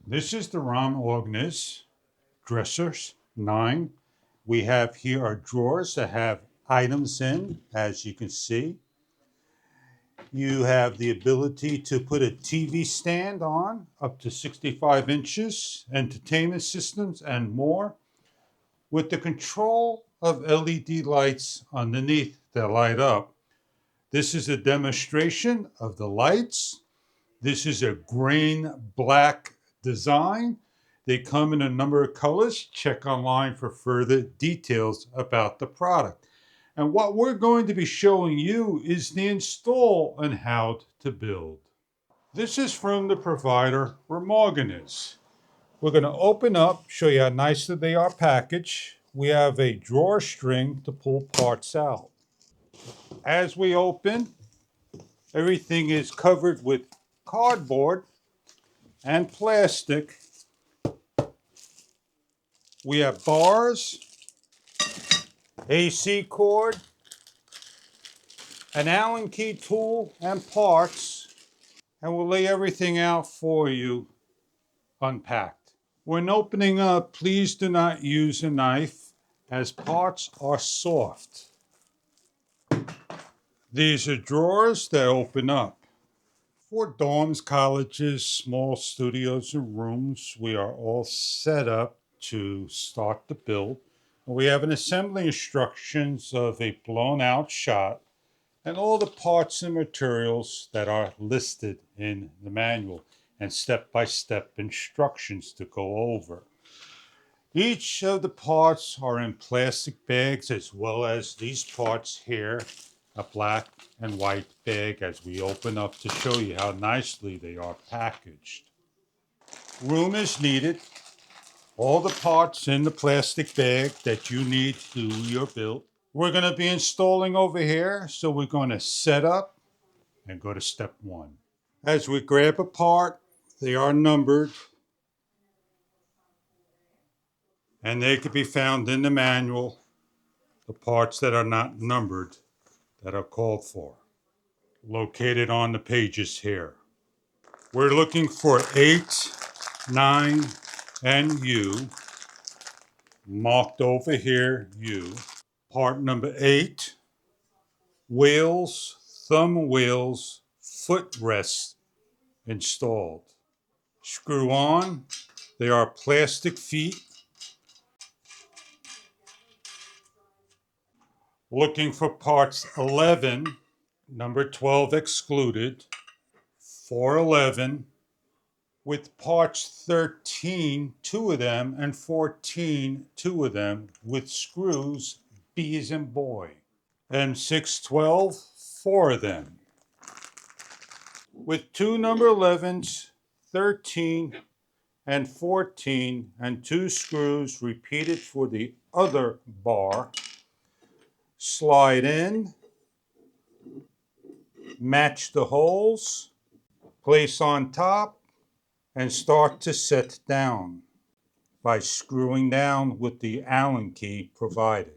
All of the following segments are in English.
This is the ROM Organist dressers 9. We have here our drawers that have items in, as you can see. You have the ability to put a TV stand on up to 65 inches, entertainment systems, and more, with the control of LED lights underneath that light up. This is a demonstration of the lights. This is a green black design. They come in a number of colors. Check online for further details about the product. And what we're going to be showing you is the install and how to build. This is from the provider Remoganus. We're going to open up, show you how nicely they are packaged. We have a drawer string to pull parts out. As we open, everything is covered with cardboard and plastic. We have bars, AC cord, an Allen key tool, and parts, and we'll lay everything out for you unpacked. When opening up, please do not use a knife as parts are soft. These are drawers that open up. For dorms, colleges, small studios, and rooms, we are all set up to start the build. We have an assembly instructions of a blown out shot and all the parts and materials that are listed in the manual and step-by-step instructions to go over. Each of the parts are in plastic bags, as well as these parts here, a black and white bag, as we open up to show you how nicely they are packaged. Room is needed. All the parts in the plastic bag that you need to do your build. We're going to be installing over here, so we're going to set up and go to step 1. As we grab a part, they are numbered, and they can be found in the manual, the parts that are not numbered that are called for, located on the pages here. We're looking for 8, 9, and U, marked over here, U. Part number 8, wheels, thumb wheels, footrests installed. Screw on. They are plastic feet. Looking for parts 11, number 12 excluded, 411, with parts 13, 2 of them, and 14, 2 of them, with screws, B as in boy. M612, 4 of them. With 2 number 11s, 13, and 14, and 2 screws repeated for the other bar. Slide in, match the holes, place on top, and start to set down by screwing down with the Allen key provided.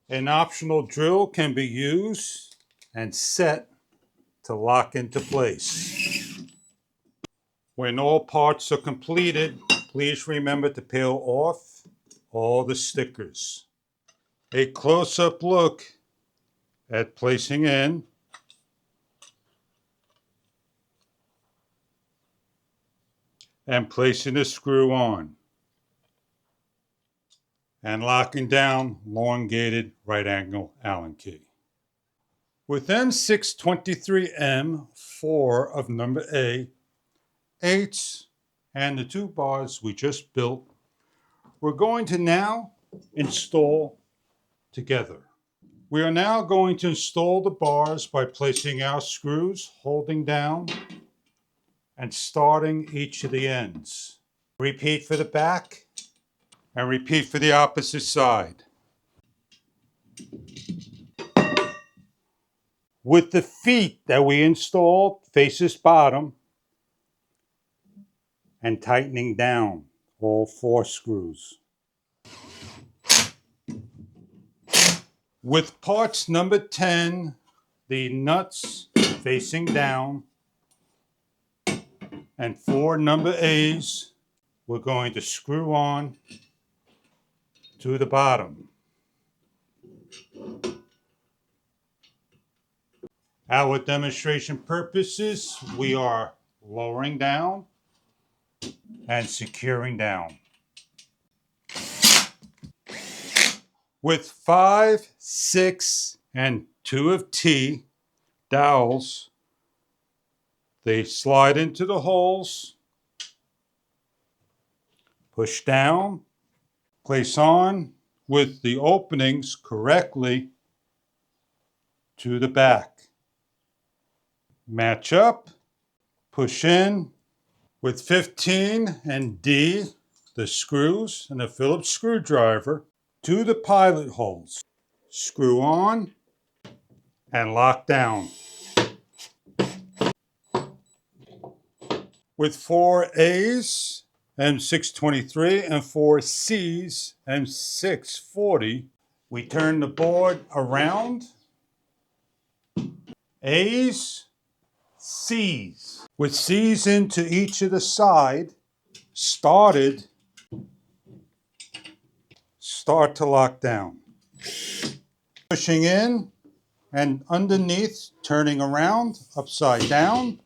An optional drill can be used and set to lock into place. When all parts are completed, please remember to peel off all the stickers. A close-up look at placing in and placing the screw on and locking down elongated right angle Allen key. With M623M, 4 of number A, 8s, and the 2 bars we just built, we're going to now install together. We are now going to install the bars by placing our screws, holding down, and starting each of the ends. Repeat for the back, and repeat for the opposite side. With the feet that we installed faces bottom, and tightening down all 4 screws. With parts number 10, the nuts facing down, and 4 number A's we're going to screw on to the bottom. Our demonstration purposes, we are lowering down and securing down. With 5, 6, and 2 of T dowels, they slide into the holes, push down, place on with the openings correctly to the back. Match up, push in with 15 and D, the screws and a Phillips screwdriver to the pilot holes. Screw on and lock down. With 4 A's and 623 and 4 C's and 640, we turn the board around. A's, C's. With C's into each of the side, start to lock down. Pushing in and underneath, turning around, upside down.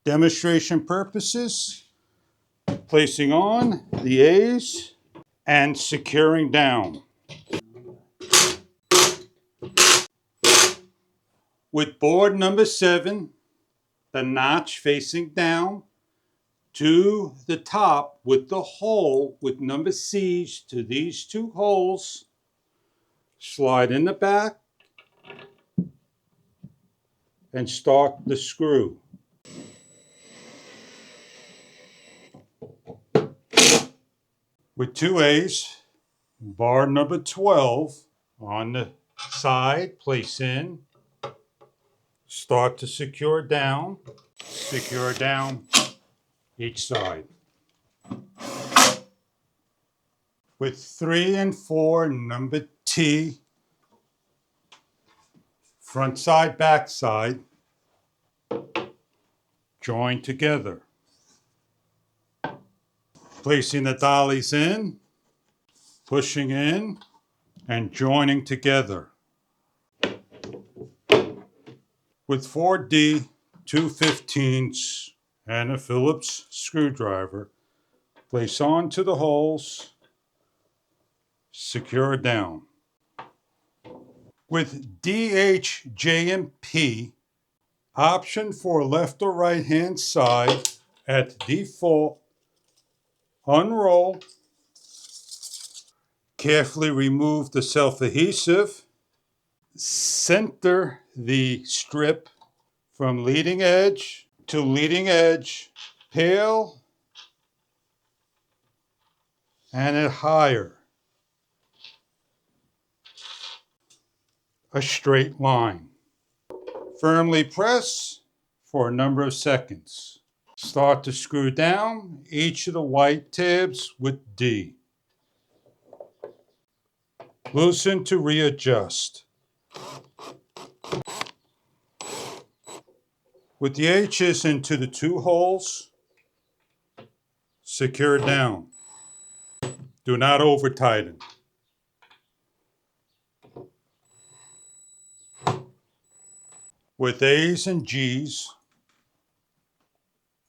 Demonstration purposes, placing on the A's and securing down. With board number 7, the notch facing down to the top with the hole with number C's to these 2 holes, slide in the back and start the screw. With 2 A's, bar number 12 on the side, place in, start to secure down each side. With 3 and 4 number T, front side, back side, join together. Placing the dollies in, pushing in, and joining together. With 4D, 2 15s, and a Phillips screwdriver, place onto the holes, secure down. With DH, J, and P, option for left or right hand side at default, unroll, carefully remove the self-adhesive, center the strip from leading edge to leading edge, pale and at higher, a straight line. Firmly press for a number of seconds. Start to screw down each of the white tabs with D. Loosen to readjust. With the H's into the 2 holes, secure down. Do not over tighten. With A's and G's,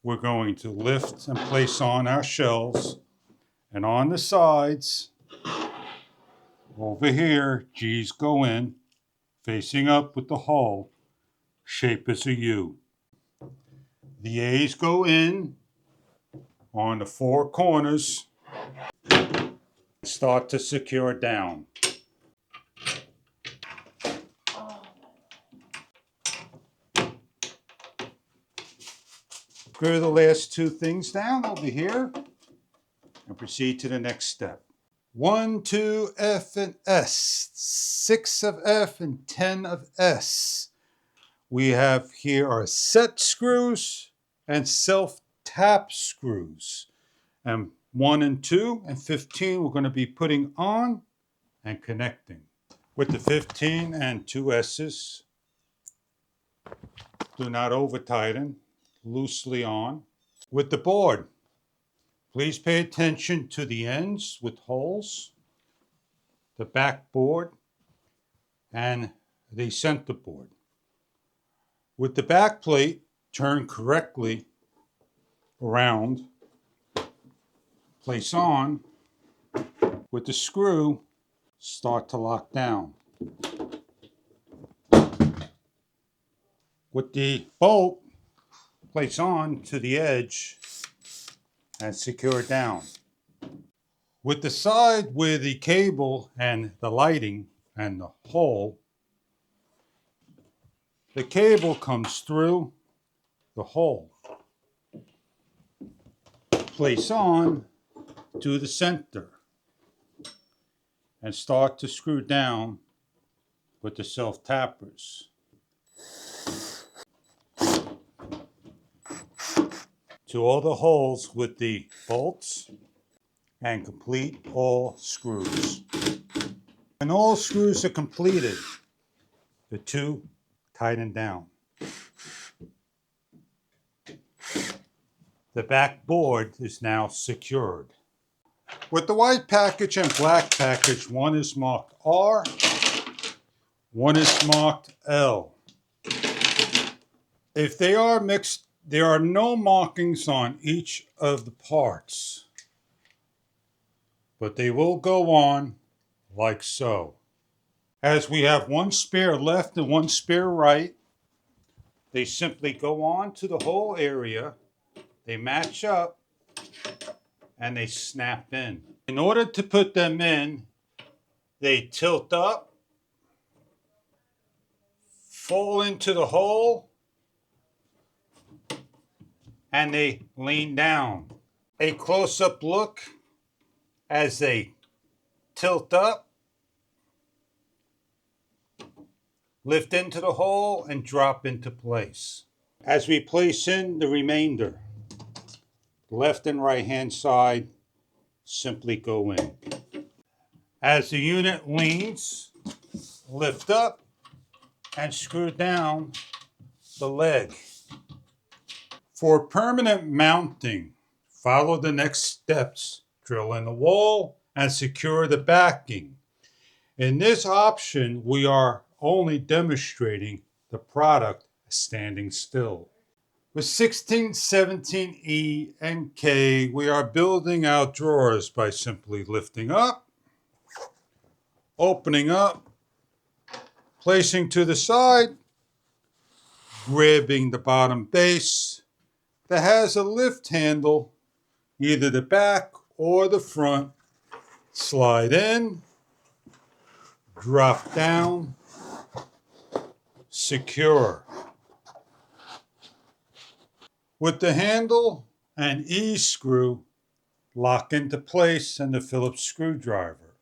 we're going to lift and place on our shelves, and on the sides, over here, G's go in, facing up with the hole, shape as a U. The A's go in on the 4 corners, start to secure down. Screw the last 2 things down over here and proceed to the next step. 1, 2, F, and S, 6 of F and 10 of S. We have here our set screws and self-tap screws. And 1 and 2 and 15 we're going to be putting on and connecting. With the 15 and 2 S's, do not over tighten, loosely on. With the board, please pay attention to the ends with holes, the back board, and the center board. With the back plate, turn correctly around, place on. With the screw, start to lock down. With the bolt, place on to the edge and secure down. With the side where the cable and the lighting and the hole, the cable comes through the hole. Place on to the center and start to screw down with the self-tappers. To all the holes with the bolts and complete all screws. When all screws are completed, the two tighten down. The back board is now secured. With the white package and black package, one is marked R, one is marked L. If they are mixed, there are no markings on each of the parts, but they will go on like so. As we have one spare left and one spare right, they simply go on to the whole area, they match up, and they snap in. In order to put them in, they tilt up, fall into the hole, and they lean down. A close-up look as they tilt up, lift into the hole, and drop into place. As we place in the remainder, left and right hand side simply go in. As the unit leans, lift up and screw down the leg. For permanent mounting, follow the next steps. Drill in the wall and secure the backing. In this option, we are only demonstrating the product standing still. With 16, 17E, and K, we are building our drawers by simply lifting up, opening up, placing to the side, grabbing the bottom base that has a lift handle, either the back or the front, slide in, drop down, secure. With the handle and E screw, lock into place and the Phillips screwdriver.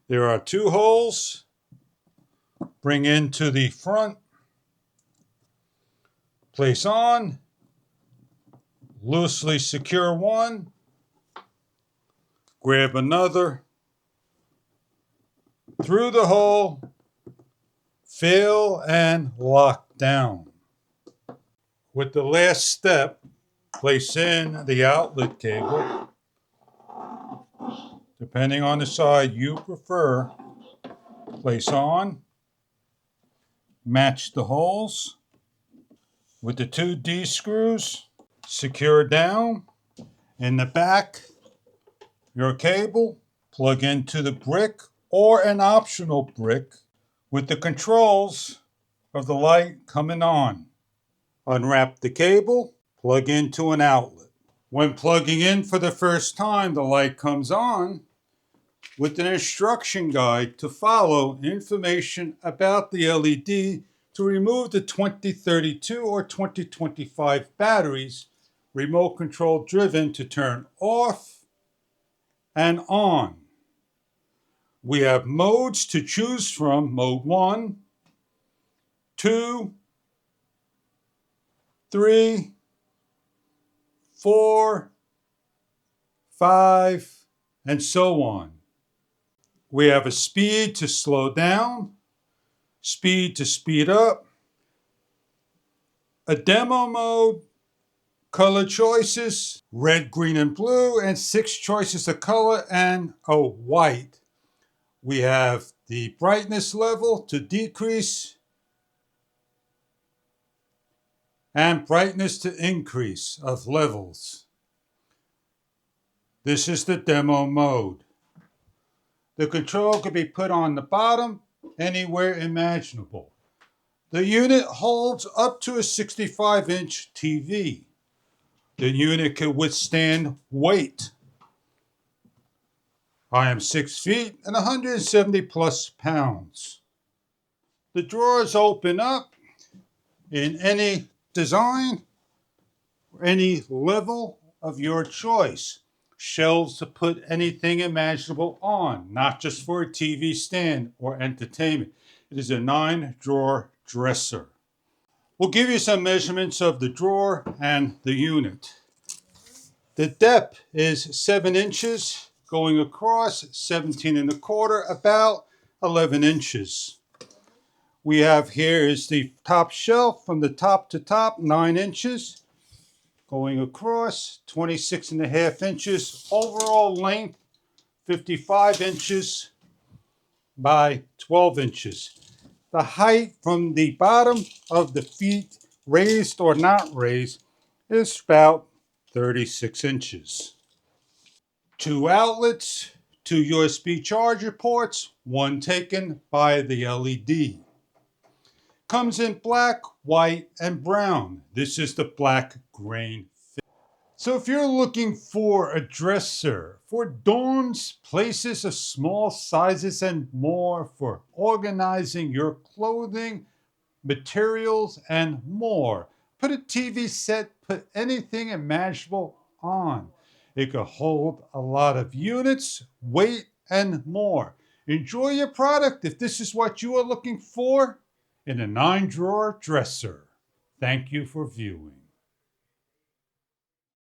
There are two holes. Bring into the front, place on, loosely secure one, grab another, through the hole, fill and lock down. With the last step, place in the outlet cable. Depending on the side you prefer, place on, match the holes. With the two D screws, secure down. In the back, your cable, plug into the brick or an optional brick with the controls of the light coming on. Unwrap the cable, plug into an outlet. When plugging in for the first time, the light comes on with an instruction guide to follow, information about the LED to remove the 2032 or 2025 batteries, remote control driven to turn off and on. We have modes to choose from: mode 1, 2, 3, 4, 5, and so on. We have a speed to slow down, speed to speed up, a demo mode, Color choices, red, green, and blue, and 6 choices of color and a white. We have the brightness level to decrease and brightness to increase of levels. This is the demo mode. The control could be put on the bottom anywhere imaginable. The unit holds up to a 65-inch TV. The unit can withstand weight. I am 6 feet and 170 plus pounds. The drawers open up in any design, any level of your choice. Shelves to put anything imaginable on, not just for a TV stand or entertainment. It is a 9-drawer dresser. We'll give you some measurements of the drawer and the unit. The depth is 7 inches, going across 17 1/4, about 11 inches. We have here is the top shelf from the top to top, 9 inches. Going across 26 1/2 inches. Overall length, 55 inches by 12 inches. The height from the bottom of the feet, raised or not raised, is about 36 inches. 2 outlets, 2 USB charger ports, one taken by the LED. Comes in black, white, and brown. This is the black grain fit. So if you're looking for a dresser for dorms, places of small sizes, and more, for organizing your clothing, materials, and more, put a TV set, put anything imaginable on. It could hold a lot of units, weight, and more. Enjoy your product if this is what you are looking for in a 9-drawer dresser. Thank you for viewing.